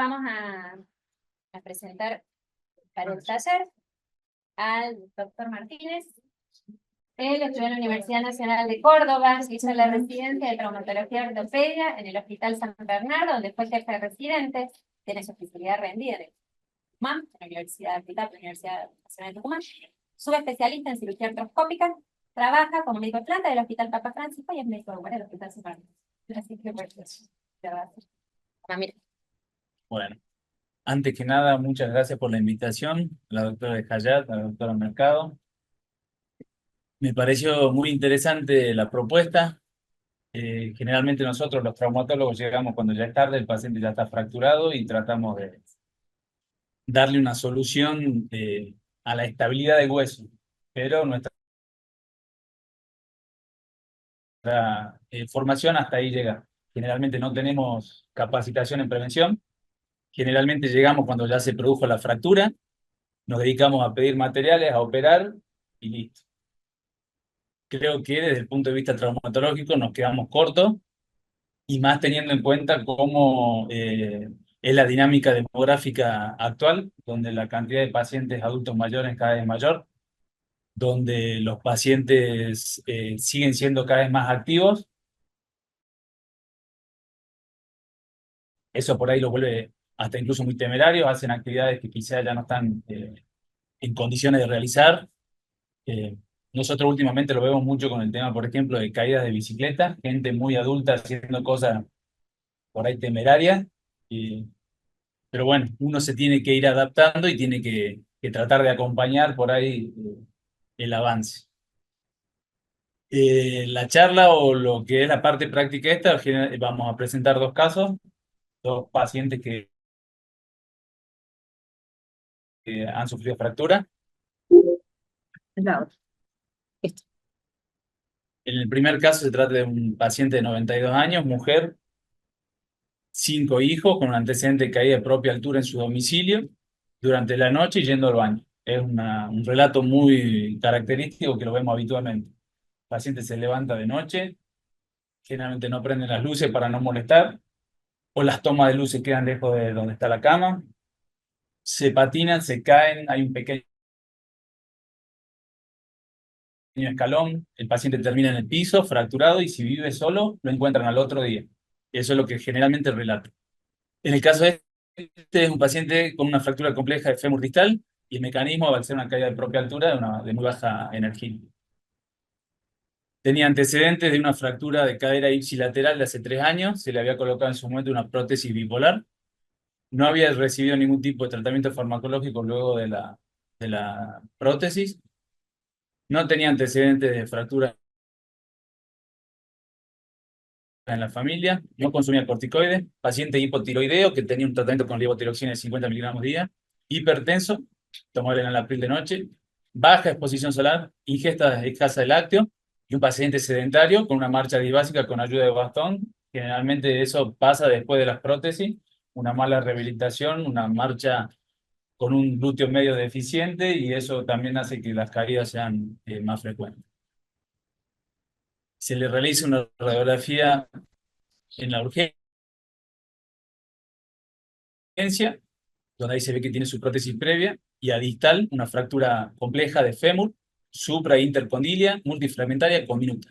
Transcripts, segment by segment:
vamos a presentar para el taller al doctor Martínez. Él estudió en la Universidad Nacional de Córdoba, hizo la residencia de traumatología y ortopedia en el Hospital San Bernardo, donde fue jefe de residente, tiene su especialidad rendida en Tucumán, en la Universidad de la Universidad Nacional de Tucumán, subespecialista en cirugía artroscópica, trabaja como médico de planta del Hospital Papa Francisco y es médico de guardia del Hospital San Bernardo. Así que mira. Bueno, antes que nada, muchas gracias por la invitación, a la doctora de Hayat, a la doctora Mercado. Me pareció muy interesante la propuesta. Generalmente nosotros los traumatólogos llegamos cuando ya es tarde, el paciente ya está fracturado y tratamos de darle una solución a la estabilidad del hueso. Pero nuestra formación hasta ahí llega. Generalmente no tenemos capacitación en prevención. Generalmente llegamos cuando ya se produjo la fractura, nos dedicamos a pedir materiales, a operar y listo. Creo que desde el punto de vista traumatológico nos quedamos cortos y más teniendo en cuenta cómo es la dinámica demográfica actual, donde la cantidad de pacientes adultos mayores es cada vez mayor, donde los pacientes siguen siendo cada vez más activos. Eso por ahí los vuelve hasta incluso muy temerarios, hacen actividades que quizás ya no están en condiciones de realizar. Eh, Nosotros últimamente lo vemos mucho con el tema, por ejemplo, de caídas de bicicleta, gente muy adulta haciendo cosas por ahí temerarias, pero bueno, uno se tiene que ir adaptando y tiene que tratar de acompañar por ahí el avance. La charla o lo que es la parte práctica esta, vamos a presentar dos casos, dos pacientes que han sufrido fractura. La otra. Esto. En el primer caso se trata de un paciente de 92 años, mujer, 5 hijos, con un antecedente de caída de propia altura en su domicilio durante la noche y yendo al baño. Es un relato muy característico que lo vemos habitualmente. El paciente se levanta de noche, generalmente no prende las luces para no molestar, o las tomas de luces quedan lejos de donde está la cama, se patinan, se caen, hay un pequeño escalón, el paciente termina en el piso, fracturado, y si vive solo, lo encuentran al otro día. Eso es lo que generalmente relata. En el caso de este es un paciente con una fractura compleja de fémur distal y el mecanismo va a ser una caída de propia altura de muy baja energía. Tenía antecedentes de una fractura de cadera ipsilateral de hace 3 años, se le había colocado en su momento una prótesis bipolar, no había recibido ningún tipo de tratamiento farmacológico luego de la prótesis, no tenía antecedentes de fractura en la familia, no consumía corticoides, paciente hipotiroideo que tenía un tratamiento con levotiroxina de 50 miligramos día, hipertenso, tomó el enalapril de noche, baja exposición solar, ingesta escasa de lácteo y un paciente sedentario con una marcha disbásica con ayuda de bastón. Generalmente eso pasa después de las prótesis, una mala rehabilitación, una marcha con un glúteo medio deficiente y eso también hace que las caídas sean más frecuentes. Se le realiza una radiografía en la urgencia, donde ahí se ve que tiene su prótesis previa, y a distal una fractura compleja de fémur, supra intercondilia, multifragmentaria con minuta.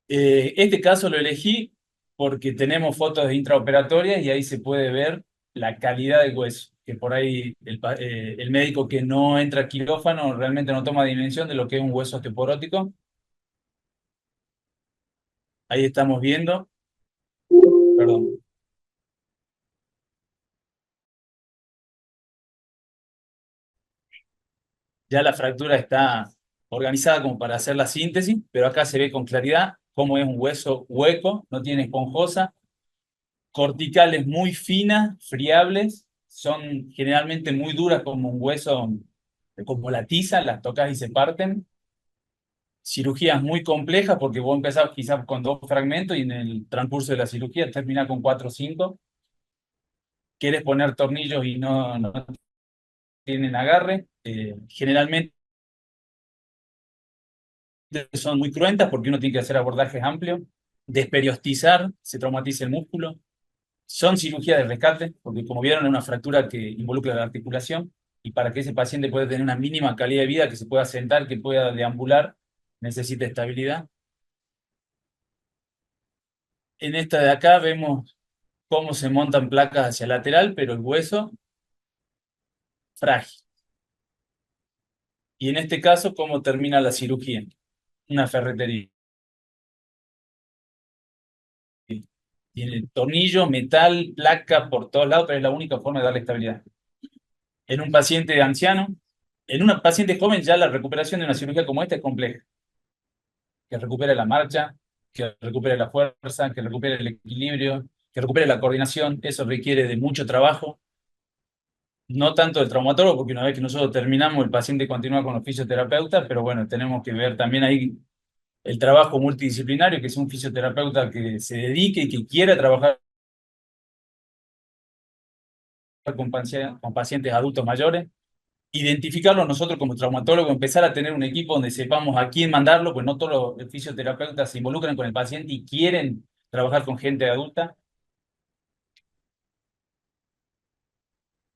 Este caso lo elegí porque tenemos fotos de intraoperatorias y ahí se puede ver la calidad del hueso, que por ahí el médico que no entra al quirófano realmente no toma dimensión de lo que es un hueso osteoporótico. Ahí estamos viendo, perdón, ya la fractura está organizada como para hacer la síntesis, pero acá se ve con claridad cómo es un hueso hueco, no tiene esponjosa, corticales muy finas, friables, son generalmente muy duras como un hueso, como la tiza, las tocas y se parten. Cirugías muy complejas porque vos empezás quizás con 2 fragmentos y en el transcurso de la cirugía termina con 4 o 5. Quieres poner tornillos y no tienen agarre. Generalmente son muy cruentas porque uno tiene que hacer abordajes amplios, desperiostizar, se traumatiza el músculo. Son cirugías de rescate, porque como vieron es una fractura que involucra la articulación, y para que ese paciente pueda tener una mínima calidad de vida, que se pueda sentar, que pueda deambular, necesita estabilidad. En esta de acá vemos cómo se montan placas hacia lateral, pero el hueso frágil. Y en este caso, cómo termina la cirugía. Una ferretería. Tiene tornillo, metal, placa por todos lados, pero es la única forma de darle estabilidad. En un paciente anciano, en una paciente joven ya la recuperación de una cirugía como esta es compleja. Que recupere la marcha, que recupere la fuerza, que recupere el equilibrio, que recupere la coordinación. Eso requiere de mucho trabajo, no tanto del traumatólogo, porque una vez que nosotros terminamos, el paciente continúa con los fisioterapeutas, pero bueno, tenemos que ver también ahí el trabajo multidisciplinario, que es un fisioterapeuta que se dedique y que quiera trabajar con pacientes adultos mayores. Identificarlo nosotros como traumatólogos, empezar a tener un equipo donde sepamos a quién mandarlo, pues no todos los fisioterapeutas se involucran con el paciente y quieren trabajar con gente adulta.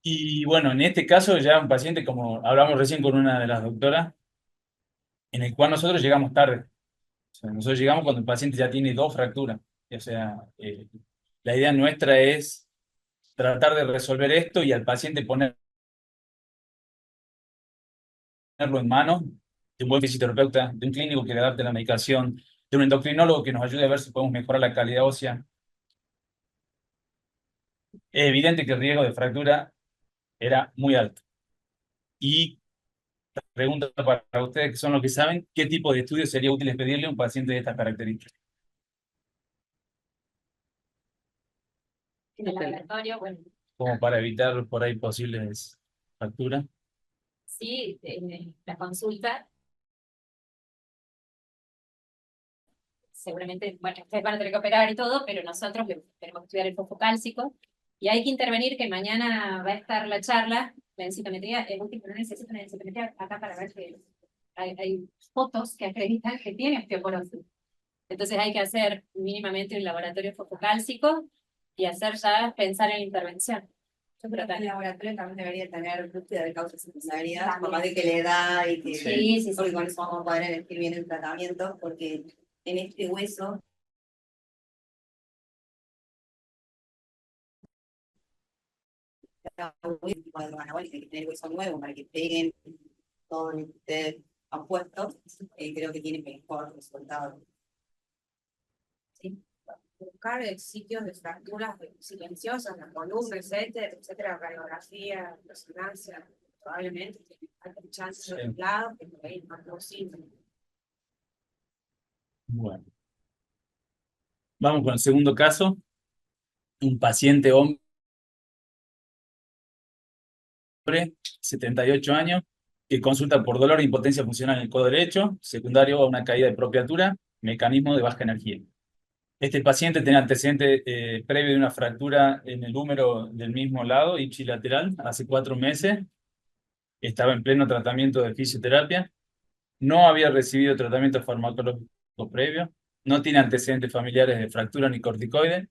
Y bueno, en este caso ya un paciente, como hablamos recién con una de las doctoras, en el cual nosotros llegamos tarde. O sea, nosotros llegamos cuando el paciente ya tiene 2 fracturas. O sea, la idea nuestra es tratar de resolver esto y al paciente ponerlo en manos de un buen fisioterapeuta, de un clínico que le adapte la medicación, de un endocrinólogo que nos ayude a ver si podemos mejorar la calidad ósea. Es evidente que el riesgo de fractura era muy alto. Y pregunta para ustedes que son los que saben, ¿qué tipo de estudio sería útil pedirle a un paciente de estas características? En el laboratorio, bueno, Como para evitar por ahí posibles fracturas. sí, la consulta, seguramente, bueno, ustedes van a tener que operar y todo, pero nosotros tenemos que estudiar el fosfo cálcico y hay que intervenir, que mañana va a estar la charla, la densitometría, el último no necesita una densitometría acá para ver que hay fotos que acreditan que tiene osteoporosis. Entonces hay que hacer mínimamente un laboratorio fosfocálcico y hacer ya pensar en la intervención. Yo creo que el laboratorio también debería tener búsqueda de causas y responsabilidad, por más de que le da y que Sí, sí, porque sí. con eso vamos a poder elegir bien el tratamiento, porque en este hueso está muy tipo de droga anabólica, hay que tener hueso nuevo para que peguen todo lo que ustedes han puesto, creo que tiene mejor resultado. Sí. Buscar sitios de fracturas silenciosas, la columna, etcétera, radiografía, resonancia, probablemente hay chance de lado, que por ahí no es posible. Bueno, vamos con el segundo caso. Un paciente hombre, 78 años, que consulta por dolor e impotencia funcional en el codo derecho, secundario a una caída de propia altura, mecanismo de baja energía. Este paciente tenía antecedente previo de una fractura en el húmero del mismo lado, ipsilateral, hace 4 meses. Estaba en pleno tratamiento de fisioterapia. No había recibido tratamiento farmacológico previo. No tiene antecedentes familiares de fractura ni corticoide.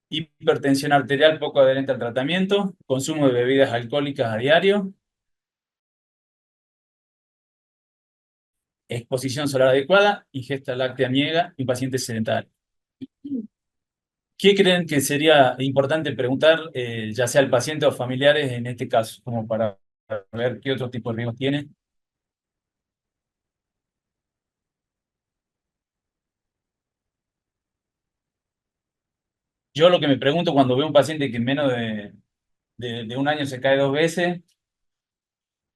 Hipertensión arterial poco adherente al tratamiento. Consumo de bebidas alcohólicas a diario. Exposición solar adecuada. Ingesta láctea niega y paciente sedentario. ¿Qué creen que sería importante preguntar, ya sea al paciente o familiares en este caso, como para ver qué otro tipo de riesgos tiene? Yo lo que me pregunto cuando veo un paciente que en menos de un año se cae 2 veces,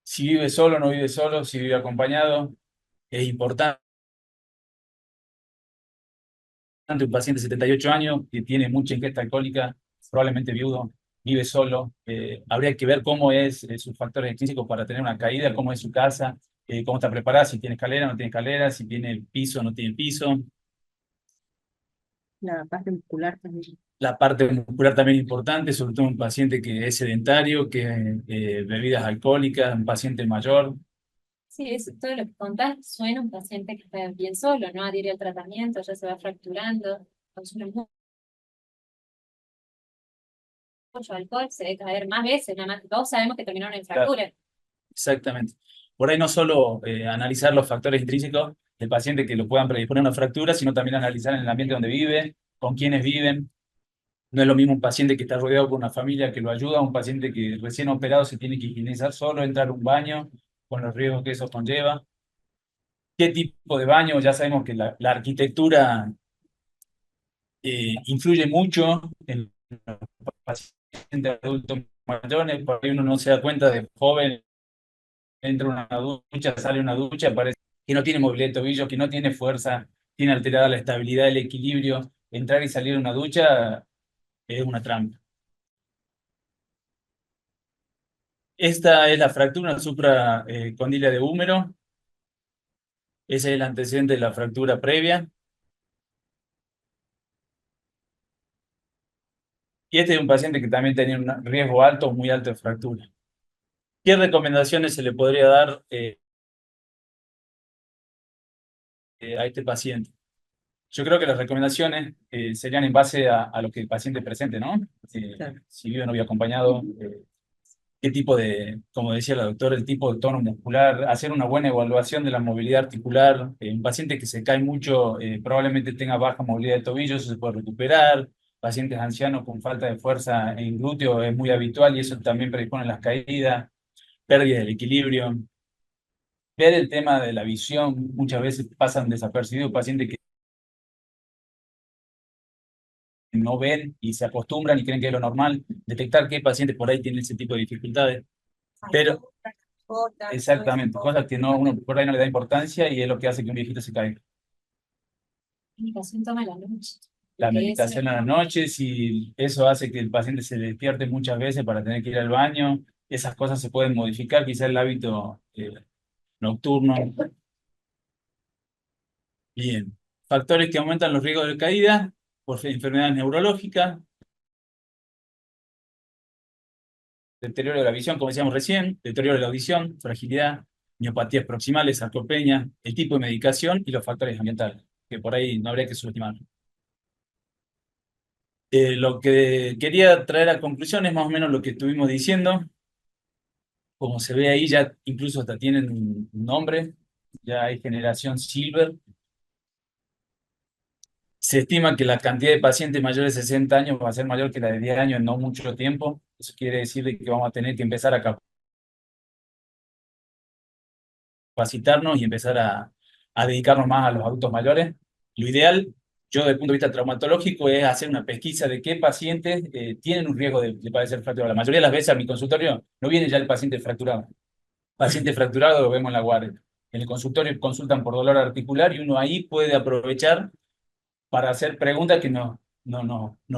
si vive solo o no vive solo, si vive acompañado, es importante. Un paciente de 78 años que tiene mucha ingesta alcohólica, probablemente viudo, vive solo. Habría que ver cómo es sus factores extrínsecos para tener una caída, cómo es su casa, cómo está preparada, si tiene escalera, no tiene escalera, si tiene piso, no tiene piso. La parte muscular también. La parte muscular también es importante, sobre todo un paciente que es sedentario, que bebidas alcohólicas, un paciente mayor. Sí, eso, todo lo que contás suena un paciente que está bien solo, no adhiere al tratamiento, ya se va fracturando, consume mucho alcohol, se debe caer más veces, nada más. Todos sabemos que terminaron en fractura. Exactamente. Por ahí no solo analizar los factores intrínsecos del paciente que lo puedan predisponer a una fractura, sino también analizar en el ambiente donde vive, con quiénes viven. No es lo mismo un paciente que está rodeado por una familia que lo ayuda, un paciente que recién operado se tiene que higienizar solo, entrar a un baño, con los riesgos que eso conlleva. ¿Qué tipo de baño? Ya sabemos que la arquitectura influye mucho en los pacientes adultos mayores. Por ahí uno no se da cuenta de joven, entra una ducha, sale una ducha, parece que no tiene movilidad de tobillos, que no tiene fuerza, tiene alterada la estabilidad, el equilibrio. Entrar y salir de una ducha es una trampa. Esta es la fractura supracondila de húmero. Ese es el antecedente de la fractura previa. Y este es un paciente que también tenía un riesgo alto, muy alto de fractura. ¿Qué recomendaciones se le podría dar a este paciente? Yo creo que las recomendaciones serían en base a lo que el paciente presente, ¿no? Claro. Si vive o no vive acompañado, qué tipo como decía la doctora, el tipo de tono muscular, hacer una buena evaluación de la movilidad articular. Un paciente que se cae mucho probablemente tenga baja movilidad de tobillos, eso se puede recuperar. Pacientes ancianos con falta de fuerza en glúteo es muy habitual y eso también predispone a las caídas, pérdida del equilibrio. Ver el tema de la visión, muchas veces pasan desapercibidos pacientes que no ven y se acostumbran y creen que es lo normal. Detectar qué pacientes por ahí tienen ese tipo de dificultades. Pero, exactamente, cosas que uno por ahí no le da importancia y es lo que hace que un viejito se caiga. Meditación toma la noche. La Porque meditación a las noches y eso hace que el paciente se despierte muchas veces para tener que ir al baño. Esas cosas se pueden modificar, quizá el hábito nocturno. Bien. Factores que aumentan los riesgos de caída por enfermedades neurológicas, deterioro de la visión, como decíamos recién, deterioro de la audición, fragilidad, miopatías proximales, sarcopenia, el tipo de medicación y los factores ambientales, que por ahí no habría que subestimar. Lo que quería traer a conclusión es más o menos lo que estuvimos diciendo. Como se ve ahí, ya incluso hasta tienen un nombre, ya hay generación Silver. Se estima que la cantidad de pacientes mayores de 60 años va a ser mayor que la de 10 años en no mucho tiempo. Eso quiere decir que vamos a tener que empezar a capacitarnos y empezar a dedicarnos más a los adultos mayores. Lo ideal, yo desde el punto de vista traumatológico, es hacer una pesquisa de qué pacientes tienen un riesgo de padecer fractura. La mayoría de las veces a mi consultorio no viene ya el paciente fracturado. Paciente fracturado lo vemos en la guardia. En el consultorio consultan por dolor articular y uno ahí puede aprovechar para hacer preguntas que nos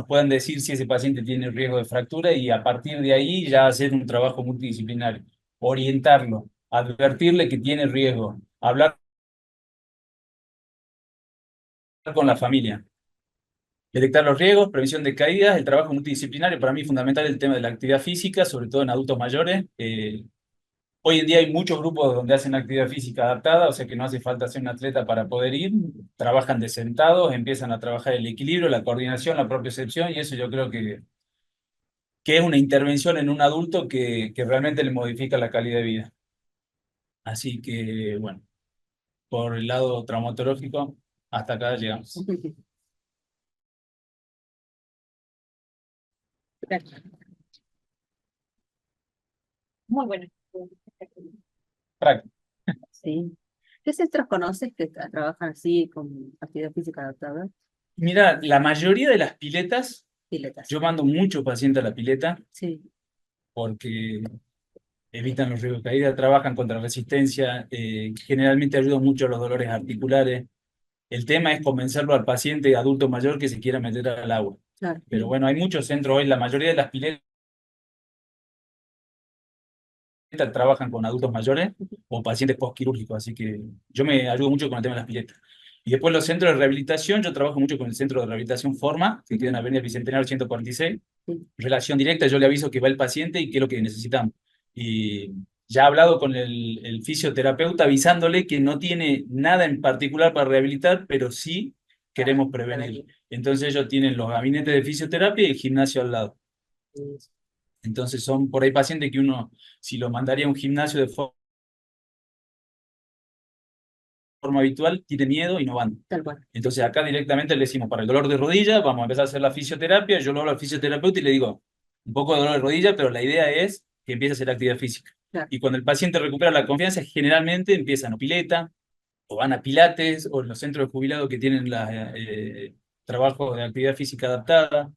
puedan decir si ese paciente tiene riesgo de fractura y a partir de ahí ya hacer un trabajo multidisciplinario, orientarlo, advertirle que tiene riesgo, hablar con la familia, detectar los riesgos, prevención de caídas, el trabajo multidisciplinario, para mí es fundamental el tema de la actividad física, sobre todo en adultos mayores. Hoy en día hay muchos grupos donde hacen actividad física adaptada, o sea que no hace falta ser un atleta para poder ir, trabajan de sentados, empiezan a trabajar el equilibrio, la coordinación, la propiocepción, y eso yo creo que es una intervención en un adulto que realmente le modifica la calidad de vida. Así que, bueno, por el lado traumatológico, hasta acá llegamos. muy bueno. Práctica. Sí. ¿Qué centros conoces que trabajan así con actividad física adaptada? Mira, la mayoría de las piletas, Piletas. yo mando mucho paciente a la pileta Sí. porque evitan los riesgos de caída, trabajan contra resistencia, generalmente ayudan mucho a los dolores articulares. El tema es convencerlo al paciente adulto mayor que se quiera meter al agua. Claro. Pero bueno, hay muchos centros hoy, la mayoría de las piletas trabajan con adultos mayores o pacientes postquirúrgicos, así que yo me ayudo mucho con el tema de las piletas. Y después los centros de rehabilitación, yo trabajo mucho con el centro de rehabilitación Forma, que queda en Avenida Bicentenario 146. Sí. Relación directa, yo le aviso que va el paciente y qué es lo que necesitamos. Y ya he hablado con el fisioterapeuta avisándole que no tiene nada en particular para rehabilitar, pero sí queremos prevenir. Entonces ellos tienen los gabinetes de fisioterapia y el gimnasio al lado. Entonces son por ahí pacientes que uno, si lo mandaría a un gimnasio de forma habitual, tiene miedo y no van. Tal cual. Entonces acá directamente le decimos, para el dolor de rodilla, vamos a empezar a hacer la fisioterapia, yo lo hablo al fisioterapeuta y le digo, un poco de dolor de rodilla, pero la idea es que empiece a hacer actividad física. Claro. Y cuando el paciente recupera la confianza, generalmente empiezan o pileta, o van a pilates, o en los centros de jubilados que tienen trabajos de actividad física adaptada.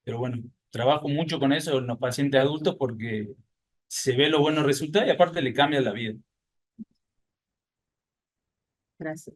Pero bueno, trabajo mucho con eso en los pacientes adultos porque se ve los buenos resultados y aparte le cambia la vida. Gracias.